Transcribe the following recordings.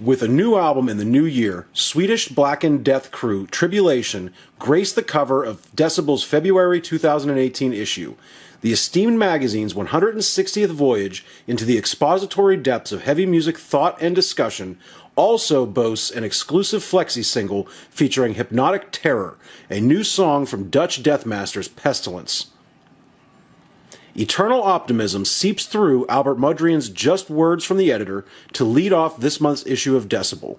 With a new album in the new year, Swedish Black and Death crew Tribulation graced the cover of Decibel's February 2018 issue, the esteemed magazine's 160th voyage into the expository depths of heavy music thought and discussion. Also boasts an exclusive Flexi-Single featuring Hypnotic Terror, a new song from Dutch death masters Pestilence. Eternal optimism seeps through Albert Mudrian's just words from the editor to lead off this month's issue of Decibel.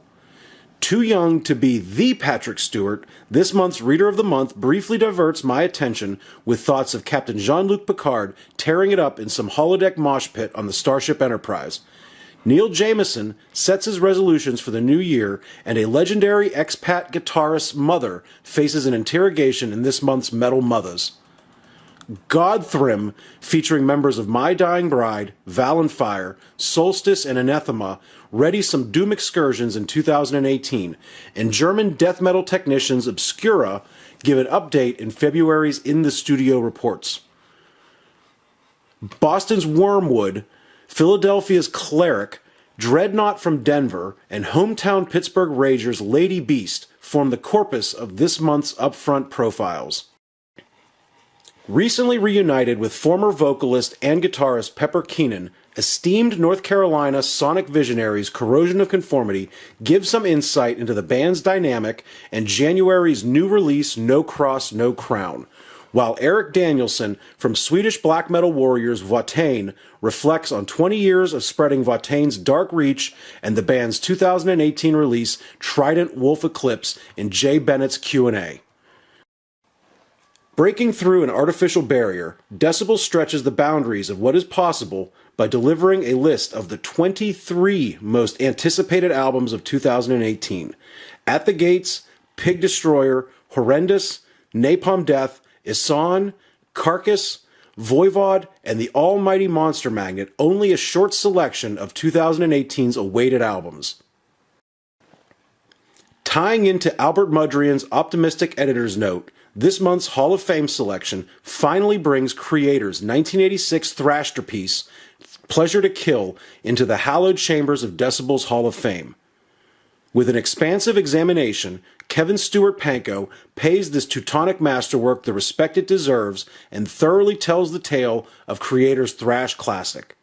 Too young to be the Patrick Stewart, this month's Reader of the Month briefly diverts my attention with thoughts of Captain Jean-Luc Picard tearing it up in some holodeck mosh pit on the Starship Enterprise. Neil Jameson sets his resolutions for the new year, and a legendary expat guitarist's mother faces an interrogation in this month's Metal Mothers. Godthrim, featuring members of My Dying Bride, Valenfire, Solstice, and Anathema, ready some doom excursions in 2018, and German death metal technicians Obscura give an update in February's In the Studio reports. Boston's Wormwood, Philadelphia's Cleric, Dreadnought from Denver, and hometown Pittsburgh Ragers Lady Beast form the corpus of this month's upfront profiles. Recently reunited with former vocalist and guitarist Pepper Keenan, esteemed North Carolina sonic visionaries Corrosion of Conformity give some insight into the band's dynamic and January's new release No Cross, No Crown, while Eric Danielson from Swedish black metal warriors Watain reflects on 20 years of spreading Watain's dark reach and the band's 2018 release Trident Wolf Eclipse in Jay Bennett's Q&A. Breaking through an artificial barrier, Decibel stretches the boundaries of what is possible by delivering a list of the 23 most anticipated albums of 2018. At the Gates, Pig Destroyer, Horrendous, Napalm Death, Isan, Carcass, Voivod, and the almighty Monster Magnet, only a short selection of 2018's awaited albums. Tying into Albert Mudrian's optimistic editor's note, this month's Hall of Fame selection finally brings Creator's 1986 thrashterpiece, Pleasure to Kill, into the hallowed chambers of Decibel's Hall of Fame. With an expansive examination, Kevin Stewart Pankow pays this Teutonic masterwork the respect it deserves and thoroughly tells the tale of Creator's thrash classic.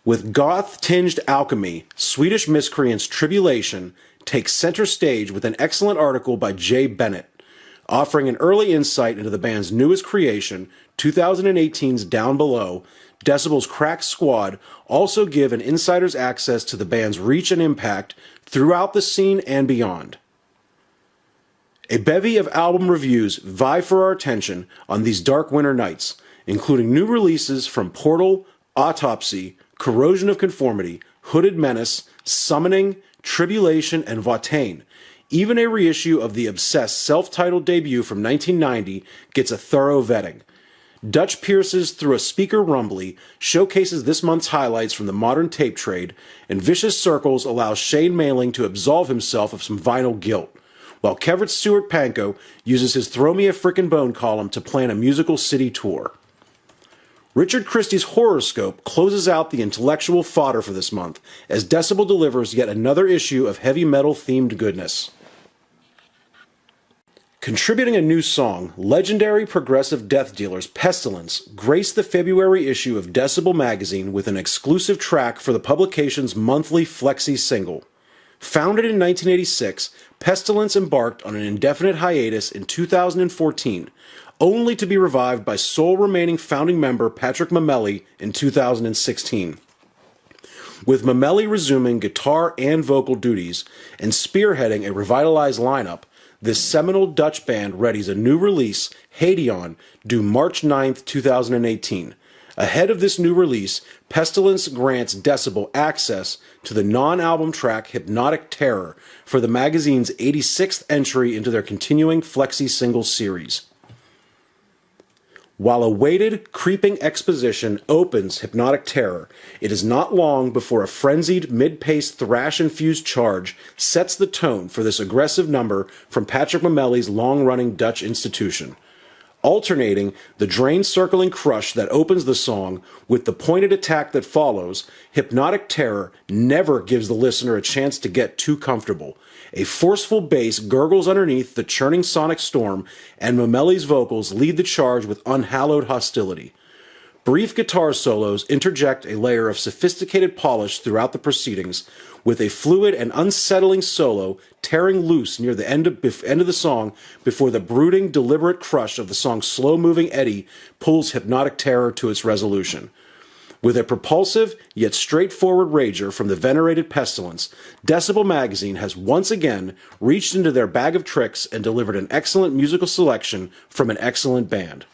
With goth-tinged alchemy, Swedish miscreants Tribulation takes center stage with an excellent article by Jay Bennett, offering an early insight into the band's newest creation, 2018's Down Below. Decibel's crack squad also give an insider's access to the band's reach and impact throughout the scene and beyond. A bevy of album reviews vie for our attention on these dark winter nights, including new releases from Portal, Autopsy, Corrosion of Conformity, Hooded Menace, Summoning, Tribulation, and Watain. Even a reissue of the Obsessed self-titled debut from 1990 gets a thorough vetting. Dutch Pierces Through a Speaker Rumbly showcases this month's highlights from the modern tape trade, and Vicious Circles allows Shane Mailing to absolve himself of some vinyl guilt, while Kevin Stewart Pankow uses his Throw Me a Frickin' Bone column to plan a musical city tour. Richard Christie's Horoscope closes out the intellectual fodder for this month, as Decibel delivers yet another issue of heavy metal-themed goodness. Contributing a new song, legendary progressive death dealers Pestilence grace the February issue of Decibel Magazine with an exclusive track for the publication's monthly Flexi-Single. Founded in 1986, Pestilence embarked on an indefinite hiatus in 2014, only to be revived by sole remaining founding member Patrick Mamelli in 2016. With Mamelli resuming guitar and vocal duties and spearheading a revitalized lineup, this seminal Dutch band readies a new release, Hadeon, due March 9, 2018. Ahead of this new release, Pestilence grants Decibel access to the non-album track Hypnotic Terror for the magazine's 86th entry into their continuing Flexi-Single series. While a weighted, creeping exposition opens Hypnotic Terror, it is not long before a frenzied, mid-paced, thrash-infused charge sets the tone for this aggressive number from Patrick Mamelli's long-running Dutch institution. alternating the drain circling crush that opens the song with the pointed attack that follows. Hypnotic Terror never gives the listener a chance to get too comfortable. A forceful bass gurgles underneath the churning sonic storm, and Momeli's vocals lead the charge with unhallowed hostility. Brief guitar solos interject a layer of sophisticated polish throughout the proceedings, with a fluid and unsettling solo tearing loose near the end of the song before the brooding, deliberate crush of the song's slow-moving eddy pulls Hypnotic Terror to its resolution. With a propulsive yet straightforward rager from the venerated Pestilence, Decibel Magazine has once again reached into their bag of tricks and delivered an excellent musical selection from an excellent band.